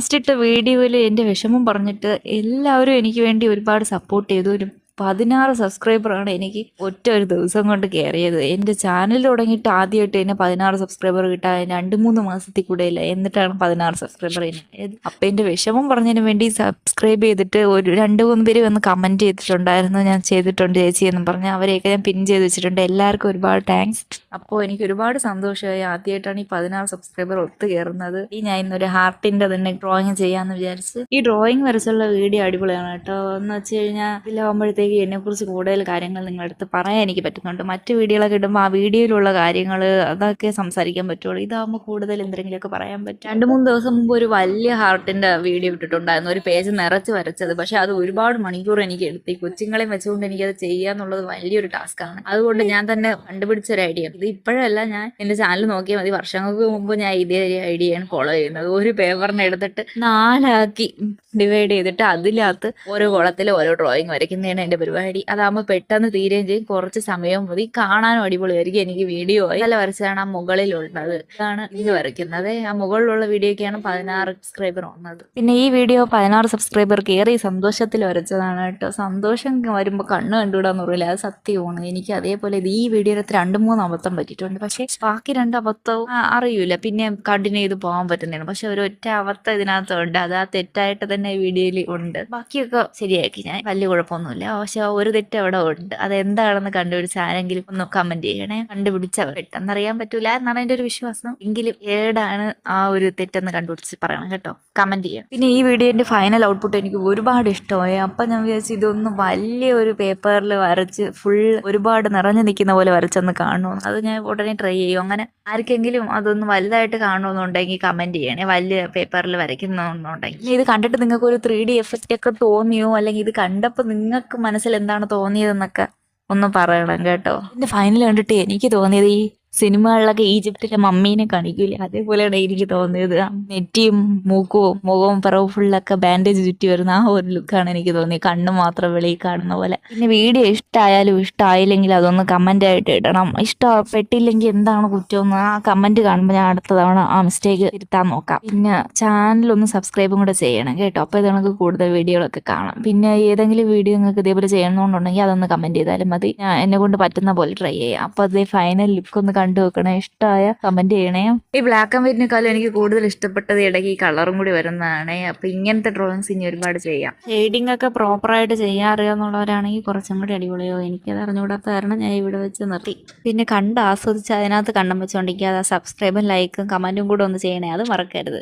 Last ഇട്ട വീഡിയോയിൽ എൻ്റെ വിഷമം പറഞ്ഞിട്ട് എല്ലാവരും എനിക്ക് വേണ്ടി ഒരുപാട് സപ്പോർട്ട് ചെയ്തു. ഒരു 16 സബ്സ്ക്രൈബറാണ് എനിക്ക് ഒറ്റ ഒരു ദിവസം കൊണ്ട് കയറിയത്. എൻ്റെ ചാനൽ തുടങ്ങിയിട്ട് ആദ്യമായിട്ട് തന്നെ 16 സബ്സ്ക്രൈബർ കിട്ടാൻ 2-3 മാസത്തിൽ കൂടെയില്ല, എന്നിട്ടാണ് 16 സബ്സ്ക്രൈബർ ആയത്. അപ്പം എൻ്റെ വിഷമം പറഞ്ഞതിന് വേണ്ടി സബ്സ്ക്രൈബ് ചെയ്തിട്ട് ഒരു 2-3 പേര് വന്ന് കമൻറ്റ് ചെയ്തിട്ടുണ്ടായിരുന്നു, ഞാൻ ചെയ്തിട്ടുണ്ട് ചേച്ചി എന്നും പറഞ്ഞ്. അവരെയൊക്കെ ഞാൻ പിൻ ചെയ്ത് വെച്ചിട്ടുണ്ട്. എല്ലാവർക്കും ഒരുപാട് താങ്ക്സ്. അപ്പോൾ എനിക്ക് ഒരുപാട് സന്തോഷമായി. ആദ്യമായിട്ടാണ് ഈ 16 സബ്സ്ക്രൈബർ ഒത്തു കയറുന്നത്. ഞാൻ ഇന്നൊരു ഹാർട്ടിൻ്റെ തന്നെ ഡ്രോയിങ് ചെയ്യാമെന്ന് വിചാരിച്ച്. ഈ ഡ്രോയിങ് വരച്ചുള്ള വീഡിയോ അടിപൊളിയാണ് കേട്ടോ. എന്ന് വെച്ച് കഴിഞ്ഞാൽ ഇതിലാകുമ്പോഴത്തേക്ക് എന്നെക്കുറിച്ച് കൂടുതൽ കാര്യങ്ങൾ നിങ്ങളുടെ അടുത്ത് പറയാൻ എനിക്ക് പറ്റുന്നുണ്ട്. മറ്റ് വീഡിയോകളൊക്കെ ഇടുമ്പോൾ ആ വീഡിയോയിലുള്ള കാര്യങ്ങൾ അതൊക്കെ സംസാരിക്കാൻ പറ്റുള്ളൂ. ഇതാകുമ്പോൾ കൂടുതൽ എന്തെങ്കിലുമൊക്കെ പറയാൻ പറ്റും. 2-3 ദിവസം മുമ്പ് ഒരു വലിയ ഹാർട്ടിൻ്റെ വീഡിയോ ഇട്ടിട്ടുണ്ടായിരുന്നു, ഒരു പേജ് നിറച്ച് വരച്ചത്. പക്ഷെ അത് ഒരുപാട് മണിക്കൂർ എനിക്ക് എടുത്ത്. ഈ കൊച്ചുങ്ങളെയും വെച്ചുകൊണ്ട് എനിക്കത് ചെയ്യാന്നുള്ളത് വലിയൊരു ടാസ്ക്കാണ്. അതുകൊണ്ട് ഞാൻ തന്നെ കണ്ടുപിടിച്ചൊരു ഐഡിയ. ഇത് ഇപ്പോഴല്ല, ഞാൻ എൻ്റെ ചാനൽ നോക്കിയാൽ മതി. വർഷങ്ങൾക്ക് മുമ്പ് ഞാൻ ഇതേ ഐഡിയയാണ് ഫോളോ ചെയ്യുന്നത്. ഒരു പേപ്പറിനെ എടുത്തിട്ട് 4 ഡിവൈഡ് ചെയ്തിട്ട് അതിനകത്ത് ഓരോ കുളത്തിൽ ഓരോ ഡ്രോയിങ് വരയ്ക്കുന്നതാണ് എൻ്റെ പരിപാടി. അതാകുമ്പോൾ പെട്ടെന്ന് തീരുകയും ചെയ്യും, കുറച്ച് സമയവും മതി, കാണാനും അടിപൊളിയായിരിക്കും. എനിക്ക് വീഡിയോ നല്ല വരച്ചതാണ് ആ മുകളിലുള്ളത്. ഇതാണ് ഇന്ന് വരയ്ക്കുന്നത്. ആ മുകളിലുള്ള വീഡിയോക്കാണ് 16 സബ്സ്ക്രൈബർ വന്നത്. പിന്നെ ഈ വീഡിയോ 16 സബ്സ്ക്രൈബർ കയറി സന്തോഷത്തിൽ വരച്ചതാണ് കേട്ടോ. സന്തോഷം വരുമ്പോൾ കണ്ണ് കണ്ടുവിടാന്ന് പറയില്ല, അത് സത്യമാണ്. എനിക്ക് അതേപോലെ ഈ വീഡിയോയിലത്ത് 2-3 അബദ്ധം പറ്റിയിട്ടുണ്ട്. പക്ഷേ ബാക്കി 2 അബദ്ധവും അറിയൂല, പിന്നെ കണ്ടിന്യൂ ചെയ്ത് പോകാൻ പറ്റുന്നതാണ്. പക്ഷെ ഒരൊറ്റ അബദ്ധം ഇതിനകത്തുണ്ട്, അത് ആ തെറ്റായിട്ട് തന്നെ വീഡിയോയിൽ ഉണ്ട്. ബാക്കിയൊക്കെ ശരിയാക്കി ഞാൻ, വലിയ കുഴപ്പമൊന്നുമില്ല. പക്ഷെ ഒരു തെറ്റ് അവിടെ ഉണ്ട്. അതെന്താണെന്ന് കണ്ടുപിടിച്ച് ആരെങ്കിലും ഒന്ന് കമന്റ് ചെയ്യണേ. കണ്ടുപിടിച്ചവർ പെട്ടെന്നറിയാൻ പറ്റൂല എന്നാണ് എൻ്റെ ഒരു വിശ്വാസം. എങ്കിലും ഏടാണ് ആ ഒരു തെറ്റെന്ന് കണ്ടുപിടിച്ച് പറയണം കേട്ടോ, കമന്റ് ചെയ്യണം. പിന്നെ ഈ വീഡിയോന്റെ ഫൈനൽ ഔട്ട്പുട്ട് എനിക്ക് ഒരുപാട് ഇഷ്ടമായി. അപ്പം ഞാൻ വിചാരിച്ചു ഇതൊന്ന് വലിയ ഒരു പേപ്പറിൽ വരച്ച് ഫുൾ ഒരുപാട് നിറഞ്ഞു നിൽക്കുന്ന പോലെ വരച്ചൊന്ന് കാണുമെന്ന്. അത് ഞാൻ ഉടനെ ട്രൈ ചെയ്യും. അങ്ങനെ ആർക്കെങ്കിലും അതൊന്ന് വലുതായിട്ട് കാണുമെന്നുണ്ടെങ്കിൽ കമന്റ് ചെയ്യണേ, വലിയ പേപ്പറിൽ വരയ്ക്കുന്നുണ്ടെങ്കിൽ. ഇത് കണ്ടിട്ട് നിങ്ങൾക്ക് ഒരു 3D എഫക്റ്റ് ഒക്കെ തോന്നിയോ, അല്ലെങ്കിൽ ഇത് കണ്ടപ്പോൾ നിങ്ങൾക്ക് മനസ്സിൽ എന്താണ് തോന്നിയതെന്നൊക്കെ ഒന്ന് പറയണം കേട്ടോ. ഇതിന്റെ ഫൈനൽ കണ്ടിട്ട് എനിക്ക് തോന്നിയത് ഈ സിനിമകളിലൊക്കെ ഈജിപ്തിലെ മമ്മീനെ കാണിക്കൂലേ, അതേപോലെയാണ് എനിക്ക് തോന്നിയത്. നെറ്റിയും മൂക്കും മുഖവും പിറവും ഫുള്ളൊക്കെ ബാൻഡേജ് ചുറ്റി വരുന്ന ആ ഒരു ലുക്കാണ് എനിക്ക് തോന്നിയത്, കണ്ണ് മാത്രം വെളിയിൽ കാണുന്ന പോലെ. പിന്നെ വീഡിയോ ഇഷ്ടമായാലും ഇഷ്ടമായില്ലെങ്കിൽ അതൊന്ന് കമന്റ് ആയിട്ട് ഇടണം. ഇഷ്ടപ്പെട്ടില്ലെങ്കിൽ എന്താണ് കുറ്റമെന്ന് ആ കമന്റ് കാണുമ്പോൾ ഞാൻ അടുത്ത തവണ ആ മിസ്റ്റേക്ക് തിരുത്താൻ നോക്കാം. പിന്നെ ചാനലൊന്ന് സബ്സ്ക്രൈബും കൂടെ ചെയ്യണം കേട്ടോ, അപ്പോൾ ഇത് നമുക്ക് കൂടുതൽ വീഡിയോകളൊക്കെ കാണാം. പിന്നെ ഏതെങ്കിലും വീഡിയോ നിങ്ങൾക്ക് ഇതേപോലെ ചെയ്യണമെന്നുണ്ടെങ്കിൽ അതൊന്ന് കമന്റ് ചെയ്താലും മതി, ഞാൻ എന്നെ കൊണ്ട് പറ്റുന്ന പോലെ ട്രൈ ചെയ്യാം. അപ്പോൾ അതേ ഫൈനൽ ലുക്ക് ഒന്ന് കണ്ടു വെക്കണേ. ഇഷ്ടമായ കമന്റ് ചെയ്യണേ. ഈ ബ്ലാക്ക് ആൻഡ് വൈറ്റിനെക്കാളും എനിക്ക് കൂടുതൽ ഇഷ്ടപ്പെട്ടത് ഇടയ്ക്ക് ഈ കളറും കൂടി വരുന്നതാണ്. അപ്പൊ ഇങ്ങനത്തെ ഡ്രോയിങ്സ് ഇനി ഒരുപാട് ചെയ്യാം. ഷെയ്ഡിംഗ് ഒക്കെ പ്രോപ്പറായിട്ട് ചെയ്യാൻ അറിയാന്നുള്ളവരാണെങ്കിൽ കുറച്ചും കൂടി അടിപൊളിയോ. എനിക്കത് അറിഞ്ഞുകൂടാത്ത കാരണം ഞാൻ ഇവിടെ വെച്ച് നിർത്തി. പിന്നെ കണ്ട് ആസ്വദിച്ച് അതിനകത്ത് കണ്ണം വെച്ചുകൊണ്ടിരിക്കുക. സബ്സ്ക്രൈബും ലൈക്കും കമന്റും കൂടെ ഒന്ന് ചെയ്യണേ, അത് മറക്കരുത്.